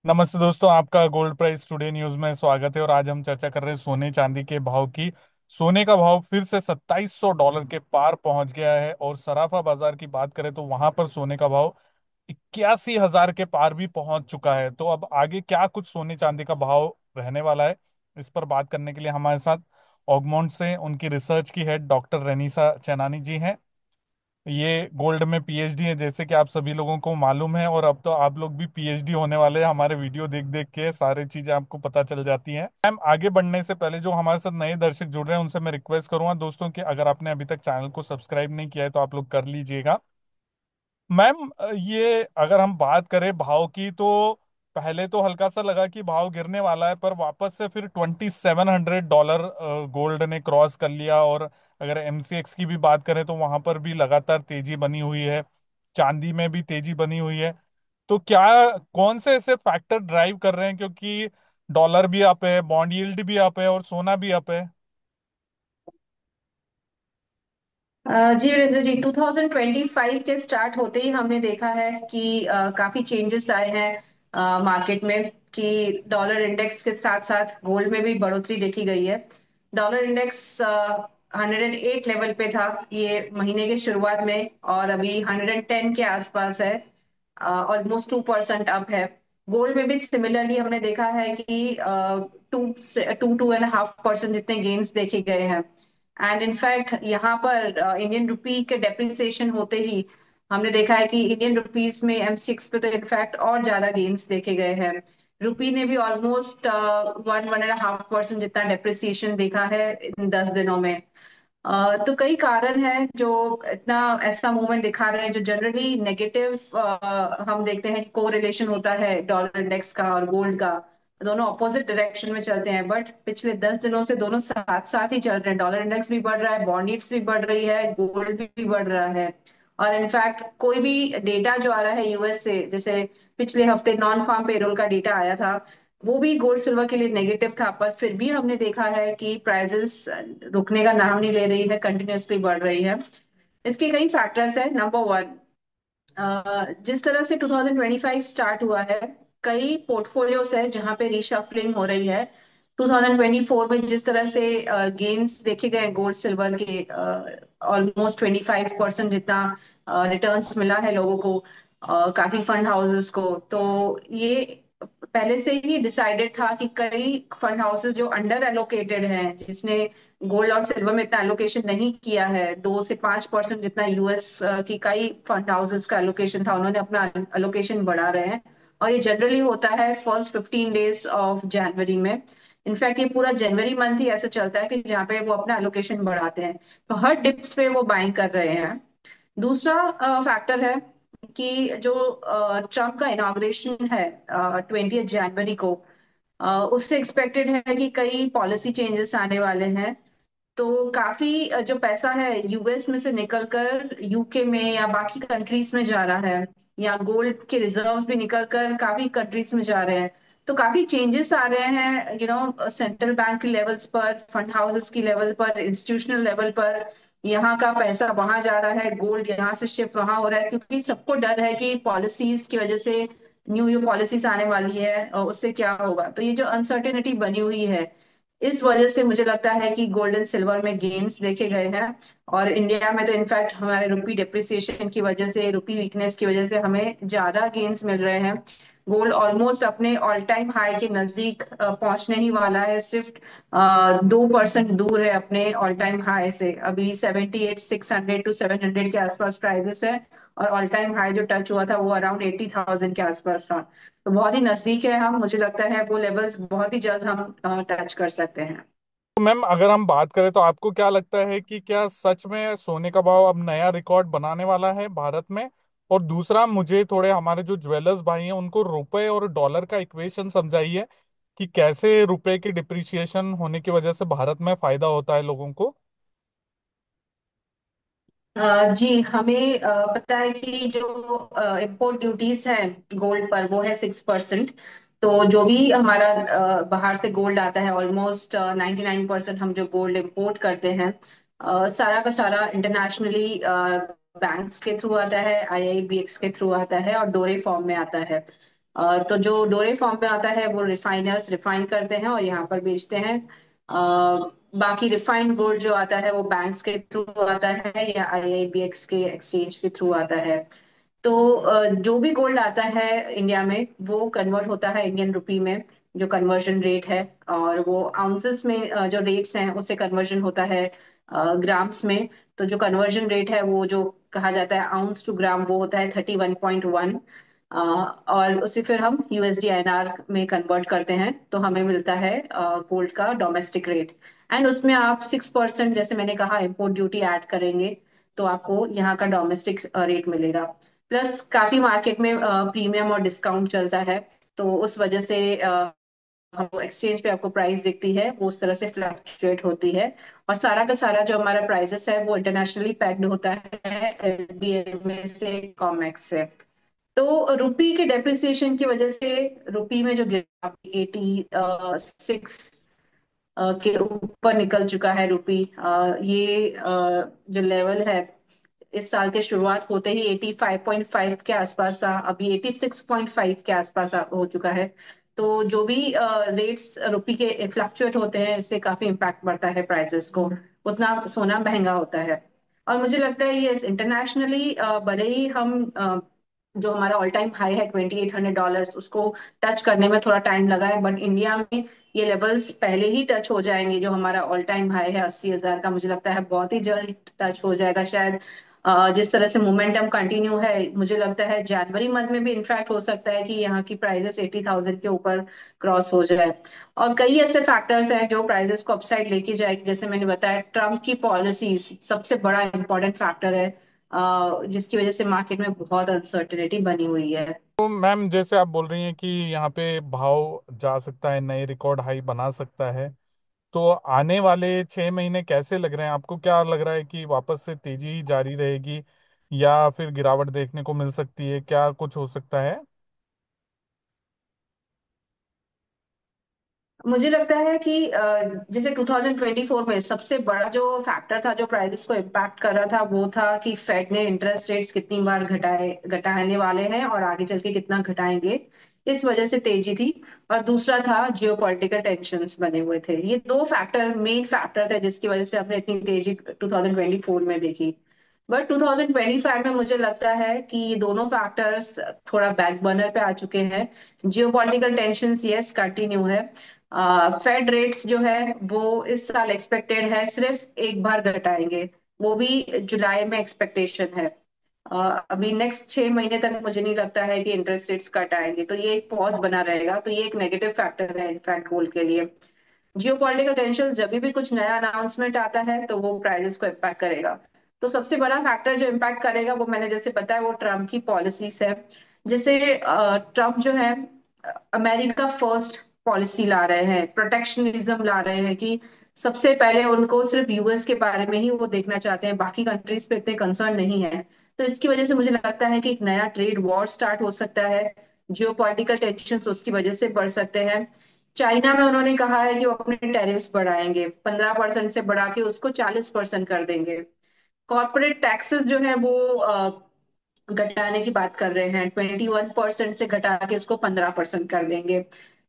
नमस्ते दोस्तों, आपका गोल्ड प्राइस टुडे न्यूज में स्वागत है। और आज हम चर्चा कर रहे हैं सोने चांदी के भाव की। सोने का भाव फिर से $2700 के पार पहुंच गया है। और सराफा बाजार की बात करें तो वहां पर सोने का भाव 81,000 के पार भी पहुंच चुका है। तो अब आगे क्या कुछ सोने चांदी का भाव रहने वाला है, इस पर बात करने के लिए हमारे साथ ऑगमोंट से उनकी रिसर्च की हेड डॉक्टर रेनिसा चैनानी जी हैं। ये गोल्ड में पीएचडी है, जैसे कि आप सभी लोगों को मालूम है। और अब तो आप लोग भी पीएचडी होने वाले हैं। हमारे वीडियो देख देख के सारी चीजें आपको पता चल जाती हैं। मैम, आगे बढ़ने से पहले जो हमारे साथ नए दर्शक जुड़ रहे हैं उनसे मैं रिक्वेस्ट करूंगा दोस्तों कि अगर आपने अभी तक चैनल को सब्सक्राइब नहीं किया है तो आप लोग कर लीजिएगा। मैम, ये अगर हम बात करें भाव की तो पहले तो हल्का सा लगा कि भाव गिरने वाला है, पर वापस से फिर $2,700 गोल्ड ने क्रॉस कर लिया। और अगर एमसीएक्स की भी बात करें तो वहां पर भी लगातार तेजी बनी हुई है। चांदी में भी तेजी बनी हुई है। तो क्या कौन से ऐसे फैक्टर ड्राइव कर रहे हैं, क्योंकि डॉलर भी अप है, बॉन्ड यील्ड भी अप है और सोना भी अप है। जी वीरेंद्र जी, 2025 के स्टार्ट होते ही हमने देखा है कि काफी चेंजेस आए हैं मार्केट में। कि डॉलर इंडेक्स के साथ साथ गोल्ड में भी बढ़ोतरी देखी गई है। डॉलर इंडेक्स 108 लेवल पे था ये महीने के शुरुआत में, और अभी 110 के आसपास है। ऑलमोस्ट 2% अप है। गोल्ड में भी सिमिलरली हमने देखा है कि 2.5% जितने गेन्स देखे गए हैं। एंड इनफैक्ट यहाँ पर इंडियन रुपी के डेप्रिसिएशन होते ही हमने देखा है कि इंडियन रुपीस में M6 पे तो इनफैक्ट और ज्यादा गेन्स देखे गए हैं। रुपी ने भी ऑलमोस्ट 1.5% जितना डेप्रिसिएशन देखा है इन 10 दिनों में। तो कई कारण हैं जो इतना ऐसा मूवमेंट दिखा रहे हैं जो जनरली नेगेटिव। हम देखते हैं कि कोरिलेशन होता है डॉलर इंडेक्स का और गोल्ड का। दोनों अपोजिट डायरेक्शन में चलते हैं, बट पिछले 10 दिनों से दोनों साथ साथ ही चल रहे हैं। डॉलर इंडेक्स भी बढ़ रहा है, बॉन्ड यील्ड्स भी बढ़ रही है, गोल्ड भी बढ़ रहा है। और इनफैक्ट कोई भी डेटा जो आ रहा है यूएस से, जैसे पिछले हफ्ते नॉन फार्म पेरोल का डेटा आया था, वो भी गोल्ड सिल्वर के लिए नेगेटिव था। पर फिर भी हमने देखा है कि प्राइजेस रुकने का नाम नहीं ले रही है, कंटिन्यूअसली बढ़ रही है। इसके कई फैक्टर्स है। नंबर वन, जिस तरह से 2025 स्टार्ट हुआ है, कई पोर्टफोलियोज है जहां पे रिशफलिंग हो रही है। 2024 में जिस तरह से गेन्स देखे गए गोल्ड सिल्वर के, ऑलमोस्ट 25% जितना रिटर्न्स मिला है लोगों को, काफी फंड हाउसेस को। तो ये पहले से ही डिसाइडेड था कि कई फंड हाउसेस जो अंडर एलोकेटेड हैं, जिसने गोल्ड और सिल्वर में इतना एलोकेशन नहीं किया है, 2 से 5% जितना यूएस की कई फंड हाउसेस का एलोकेशन था, उन्होंने अपना एलोकेशन बढ़ा रहे हैं। और ये जनरली होता है फर्स्ट 15 डेज ऑफ जनवरी में। इनफैक्ट ये पूरा जनवरी मंथ ही ऐसे चलता है कि जहाँ पे वो अपना एलोकेशन बढ़ाते हैं। तो हर डिप्स पे वो बाइंग कर रहे हैं। दूसरा फैक्टर है कि जो ट्रम्प का इनॉग्रेशन है 20 जनवरी को, उससे एक्सपेक्टेड है कि कई पॉलिसी चेंजेस आने वाले हैं। तो काफी जो पैसा है यूएस में से निकलकर यूके में या बाकी कंट्रीज में जा रहा है, या गोल्ड के रिजर्व्स भी निकलकर काफी कंट्रीज में जा रहे हैं। तो काफी चेंजेस आ रहे हैं, सेंट्रल बैंक के लेवल्स पर, फंड हाउसेस की लेवल पर, इंस्टीट्यूशनल लेवल पर। यहाँ का पैसा वहां जा रहा है, गोल्ड यहाँ से शिफ्ट वहां हो रहा है, क्योंकि सबको डर है कि पॉलिसीज की वजह से न्यू पॉलिसीज आने वाली है और उससे क्या होगा। तो ये जो अनसर्टेनिटी बनी हुई है, इस वजह से मुझे लगता है कि गोल्ड एंड सिल्वर में गेन्स देखे गए हैं। और इंडिया में तो इनफैक्ट हमारे रुपी डेप्रिसिएशन की वजह से, रुपी वीकनेस की वजह से हमें ज्यादा गेन्स मिल रहे हैं। गोल्ड ऑलमोस्ट अपने ऑल टाइम हाई के नजदीक पहुंचने ही वाला है। सिर्फ 2% दूर है अपने ऑल टाइम हाई से। अभी 78,600 to 700 के आसपास प्राइजेस है। और ऑल टाइम हाई जो टच हुआ था वो अराउंड 80,000 के आसपास था। तो बहुत ही नजदीक है हम, मुझे लगता है वो लेवल्स बहुत ही जल्द हम टच कर सकते हैं। तो मैम, अगर हम बात करें तो आपको क्या लगता है कि क्या सच में सोने का भाव अब नया रिकॉर्ड बनाने वाला है भारत में? और दूसरा, मुझे थोड़े हमारे जो ज्वेलर्स भाई हैं उनको रुपए और डॉलर का इक्वेशन समझाइए कि कैसे रुपए की डिप्रिसिएशन होने की वजह से भारत में फायदा होता है लोगों को। जी, हमें पता है कि जो इम्पोर्ट ड्यूटीज हैं गोल्ड पर, वो है 6%। तो जो भी हमारा बाहर से गोल्ड आता है, ऑलमोस्ट 99% हम जो गोल्ड इम्पोर्ट करते हैं, सारा का सारा इंटरनेशनली बैंक्स के थ्रू आता है, आईआईबीएक्स के थ्रू आता है और डोरे फॉर्म में आता है। तो जो डोरे फॉर्म में आता है वो रिफाइनर्स रिफाइन करते हैं और यहाँ पर बेचते हैं। बाकी रिफाइंड गोल्ड जो आता है वो बैंक्स के थ्रू आता है या आईआईबीएक्स के एक्सचेंज के थ्रू आता है। तो जो भी गोल्ड आता है इंडिया में वो कन्वर्ट होता है इंडियन रुपी में, जो कन्वर्जन रेट है। और वो आउंसेस में जो रेट्स हैं उससे कन्वर्जन होता है ग्राम्स में। तो जो कन्वर्जन रेट है वो जो कहा जाता है आउंस टू ग्राम, वो होता है 31.1। और उसे फिर हम यूएसडी आईएनआर में कन्वर्ट करते हैं तो हमें मिलता है गोल्ड का डोमेस्टिक रेट। एंड उसमें आप 6% जैसे मैंने कहा इम्पोर्ट ड्यूटी ऐड करेंगे तो आपको यहाँ का डोमेस्टिक रेट मिलेगा। प्लस काफी मार्केट में प्रीमियम और डिस्काउंट चलता है, तो उस वजह से हमको एक्सचेंज पे आपको प्राइस दिखती है वो उस तरह से फ्लक्चुएट होती है। और सारा का सारा जो हमारा प्राइसेस है वो इंटरनेशनली पैक्ड होता है एलबीएमए से, कॉमेक्स से। तो रुपी के डेप्रिसिएशन की वजह से रुपी में जो गिरा 86 के ऊपर निकल चुका है रुपी। ये जो लेवल है इस साल के शुरुआत होते ही 85.5 के आसपास था, अभी 86.5 के आसपास हो चुका है। तो जो भी रेट्स रुपी के फ्लक्चुएट होते हैं इससे काफी इम्पैक्ट पड़ता है प्राइसेस को, उतना सोना महंगा होता है। और मुझे लगता है ये इंटरनेशनली भले ही हम जो हमारा ऑल टाइम हाई है $2,800 उसको टच करने में थोड़ा टाइम लगा है, बट इंडिया में ये लेवल्स पहले ही टच हो जाएंगे। जो हमारा ऑल टाइम हाई है 80,000 का, मुझे लगता है बहुत ही जल्द टच हो जाएगा शायद। जिस तरह से मोमेंटम कंटिन्यू है मुझे लगता है जनवरी मंथ में भी इनफैक्ट हो सकता है कि यहाँ की प्राइसेस 80,000 के ऊपर क्रॉस हो जाए। और कई ऐसे फैक्टर्स हैं जो प्राइसेस को अपसाइड लेके जाएगी, जैसे मैंने बताया ट्रम्प की पॉलिसीज सबसे बड़ा इंपॉर्टेंट फैक्टर है जिसकी वजह से मार्केट में बहुत अनसर्टेनिटी बनी हुई है। तो मैम जैसे आप बोल रही हैं कि यहाँ पे भाव जा सकता है, नए रिकॉर्ड हाई बना सकता है, तो आने वाले 6 महीने कैसे लग रहे हैं आपको? क्या लग रहा है कि वापस से तेजी जारी रहेगी या फिर गिरावट देखने को मिल सकती है? क्या कुछ हो सकता है? मुझे लगता है कि जैसे 2024 में सबसे बड़ा जो फैक्टर था जो प्राइसेस को इम्पैक्ट कर रहा था वो था कि फेड ने इंटरेस्ट रेट्स कितनी बार घटाने वाले हैं और आगे चल के कितना घटाएंगे, इस वजह से तेजी थी। और दूसरा था जियोपॉलिटिकल टेंशन्स बने हुए थे। ये दो फैक्टर मेन फैक्टर थे जिसकी वजह से हमने इतनी तेजी 2024 में देखी। बट 2025 में मुझे लगता है कि ये दोनों फैक्टर्स थोड़ा बैक बर्नर पे आ चुके हैं। जियोपॉलिटिकल टेंशन्स यस कंटिन्यू है। फेड रेट्स जो है वो इस साल एक्सपेक्टेड है सिर्फ एक बार घटाएंगे, वो भी जुलाई में एक्सपेक्टेशन है। अभी नेक्स्ट 6 महीने तक मुझे नहीं लगता है कि इंटरेस्ट रेट्स कट आएंगे, तो ये एक पॉज बना रहेगा, तो ये एक नेगेटिव फैक्टर है इनफैक्ट गोल्ड के लिए। जियोपॉलिटिकल टेंशन जब भी कुछ नया अनाउंसमेंट आता है तो वो प्राइसेस को इम्पैक्ट करेगा। तो सबसे बड़ा फैक्टर जो इम्पैक्ट करेगा वो मैंने जैसे बताया वो ट्रम्प की पॉलिसीज है। जैसे ट्रम्प जो है अमेरिका फर्स्ट पॉलिसी ला रहे हैं, प्रोटेक्शनिज्म ला रहे हैं कि सबसे पहले उनको सिर्फ यूएस के बारे में ही वो देखना चाहते हैं, बाकी कंट्रीज पे इतने कंसर्न नहीं है। तो इसकी वजह से मुझे लगता है कि एक नया ट्रेड वॉर स्टार्ट हो सकता है। जियोपॉलिटिकल टेंशन उसकी वजह से बढ़ सकते हैं। चाइना में उन्होंने कहा है कि वो अपने टैरिफ्स बढ़ाएंगे, 15% से बढ़ा के उसको 40% कर देंगे। कॉर्पोरेट टैक्सेस जो है वो घटाने की बात कर रहे हैं, 21% से घटा के इसको 15% कर देंगे।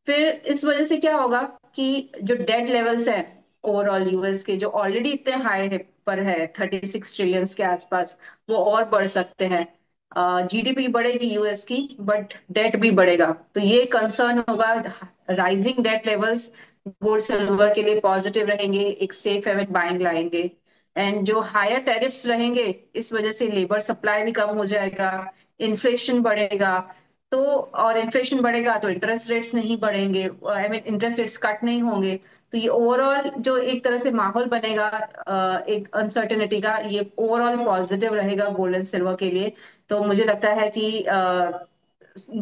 फिर इस वजह से क्या होगा कि जो डेट लेवल्स है ओवरऑल यूएस के जो ऑलरेडी इतने हाई है पर है 36 ट्रिलियन के आसपास, वो और बढ़ सकते हैं। जीडीपी बढ़ेगी यूएस की बट डेट भी बढ़ेगा, तो ये कंसर्न होगा। Rising debt levels gold silver के लिए पॉजिटिव रहेंगे, एक सेफ हेवन बाइंग लाएंगे। एंड जो हायर टैरिफ्स रहेंगे इस वजह से लेबर सप्लाई भी कम हो जाएगा, इन्फ्लेशन बढ़ेगा। तो और इन्फ्लेशन बढ़ेगा तो इंटरेस्ट रेट्स नहीं बढ़ेंगे, I mean interest rates cut नहीं होंगे। तो ये ओवरऑल जो एक तरह से माहौल बनेगा एक अनसर्टेनिटी का, ये ओवरऑल पॉजिटिव रहेगा गोल्ड एंड सिल्वर के लिए। तो मुझे लगता है कि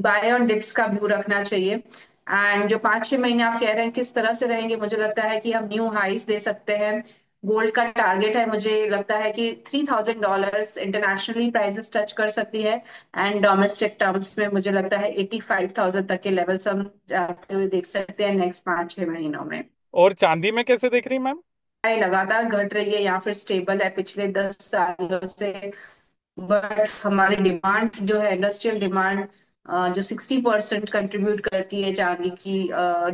बाय ऑन डिप्स का व्यू रखना चाहिए। एंड जो 5-6 महीने आप कह रहे हैं किस तरह से रहेंगे, मुझे लगता है कि हम न्यू हाइस दे सकते हैं। गोल्ड का टारगेट है, मुझे लगता है कि $3,000 इंटरनेशनली प्राइसेस टच कर सकती है। एंड डोमेस्टिक टर्म्स में मुझे लगता है 85,000 तक के लेवल्स हम जाते हुए देख सकते हैं नेक्स्ट 5-6 महीनों में। और चांदी में कैसे देख रही मैम? ये लगातार घट रही है या फिर स्टेबल है पिछले 10 सालों से। बट हमारी डिमांड जो है इंडस्ट्रियल डिमांड जो 60% कंट्रीब्यूट करती है चांदी की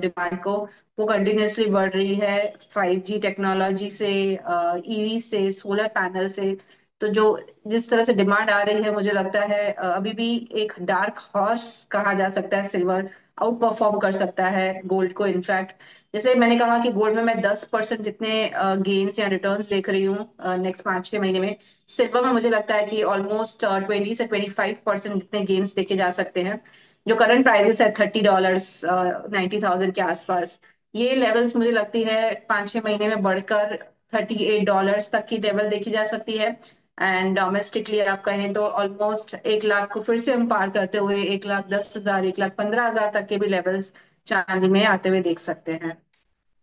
डिमांड को, वो कंटिन्यूअसली बढ़ रही है। 5G टेक्नोलॉजी से, ईवी से, सोलर पैनल से। तो जो जिस तरह से डिमांड आ रही है, मुझे लगता है अभी भी एक डार्क हॉर्स कहा जा सकता है सिल्वर। आउट परफॉर्म कर सकता है गोल्ड को इनफैक्ट। जैसे मैंने कहा कि गोल्ड में मैं 10% जितने गेन्स या रिटर्न्स देख रही हूँ नेक्स्ट 5-6 महीने में। सिल्वर में मुझे लगता है कि ऑलमोस्ट 20 से 25% जितने गेन्स देखे जा सकते हैं। जो करंट प्राइसेस है $30, 90,000 के आसपास। ये लेवल्स मुझे लगती है 5-6 महीने में बढ़कर $38 तक की लेवल देखी जा सकती है। एंड डोमेस्टिकली आप कहें तो ऑलमोस्ट 1 लाख को फिर से हम पार करते हुए 1,10,000, 1,15,000 तक के भी लेवल्स चांदी में आते हुए देख सकते हैं।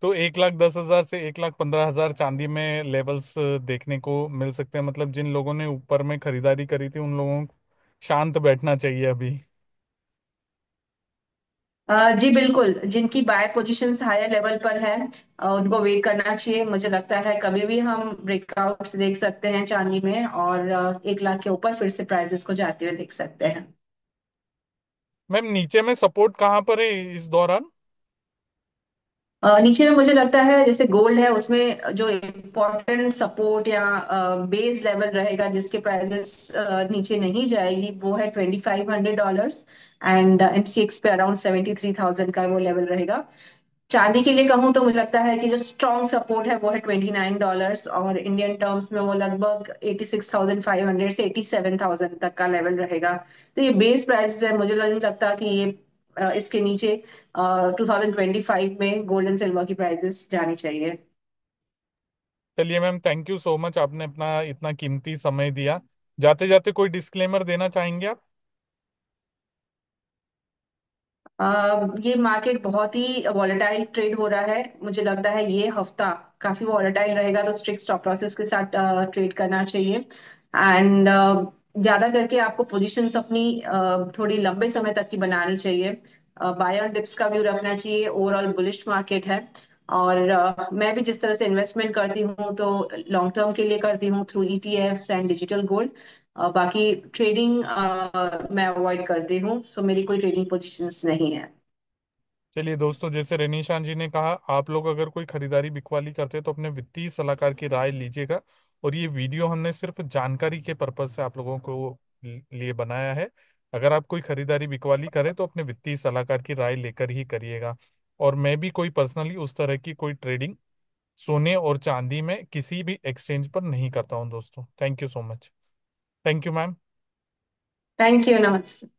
तो 1,10,000 से 1,15,000 चांदी में लेवल्स देखने को मिल सकते हैं। मतलब जिन लोगों ने ऊपर में खरीदारी करी थी उन लोगों को शांत बैठना चाहिए अभी। जी बिल्कुल, जिनकी बाय पोजीशंस हायर लेवल पर है उनको वेट करना चाहिए। मुझे लगता है कभी भी हम ब्रेकआउट्स देख सकते हैं चांदी में, और 1 लाख के ऊपर फिर से प्राइसेस को जाते हुए देख सकते हैं। मैम नीचे में सपोर्ट कहाँ पर है इस दौरान? नीचे में मुझे लगता है जैसे गोल्ड है, उसमें जो इम्पोर्टेंट सपोर्ट या बेस लेवल रहेगा जिसके प्राइसेस नीचे नहीं जाएगी, वो है $2,500। एंड MCX पे अराउंड 73,000 का वो लेवल रहेगा। चांदी के लिए कहूँ तो मुझे लगता है कि जो स्ट्रॉन्ग सपोर्ट है वो है $29, और इंडियन टर्म्स में वो लगभग 86,500 से 87,000 तक का लेवल रहेगा। तो ये बेस प्राइस है, मुझे नहीं लगता कि ये इसके नीचे 2025 में गोल्ड एंड सिल्वर की प्राइसेस जानी चाहिए। चलिए ma'am, thank you so much, आपने अपना इतना कीमती समय दिया। जाते जाते कोई डिस्क्लेमर देना चाहेंगे आप? ये मार्केट बहुत ही वॉलेटाइल ट्रेड हो रहा है। मुझे लगता है ये हफ्ता काफी वॉलेटाइल रहेगा, तो स्ट्रिक्ट स्टॉप लॉसेस के साथ ट्रेड करना चाहिए। एंड ज्यादा करके आपको पोजीशंस अपनी थोड़ी लंबे समय तक की बनानी चाहिए। बाय ऑन डिप्स का व्यू रखना चाहिए। ओवरऑल बुलिश मार्केट है। और मैं भी जिस तरह से इन्वेस्टमेंट करती हूँ तो लॉन्ग टर्म के लिए करती हूँ through ETFs and digital gold. बाकी ट्रेडिंग मैं अवॉइड करती हूँ, सो मेरी कोई ट्रेडिंग पोजीशंस नहीं है। चलिए दोस्तों, जैसे रेनिशान जी ने कहा, आप लोग अगर कोई खरीदारी बिकवाली करते हैं तो अपने वित्तीय सलाहकार की राय लीजिएगा। और ये वीडियो हमने सिर्फ जानकारी के पर्पज से आप लोगों को लिए बनाया है। अगर आप कोई खरीदारी बिकवाली करें तो अपने वित्तीय सलाहकार की राय लेकर ही करिएगा। और मैं भी कोई पर्सनली उस तरह की कोई ट्रेडिंग सोने और चांदी में किसी भी एक्सचेंज पर नहीं करता हूँ दोस्तों। Thank you so much. Thank you ma'am. Thank you, नमस्ते।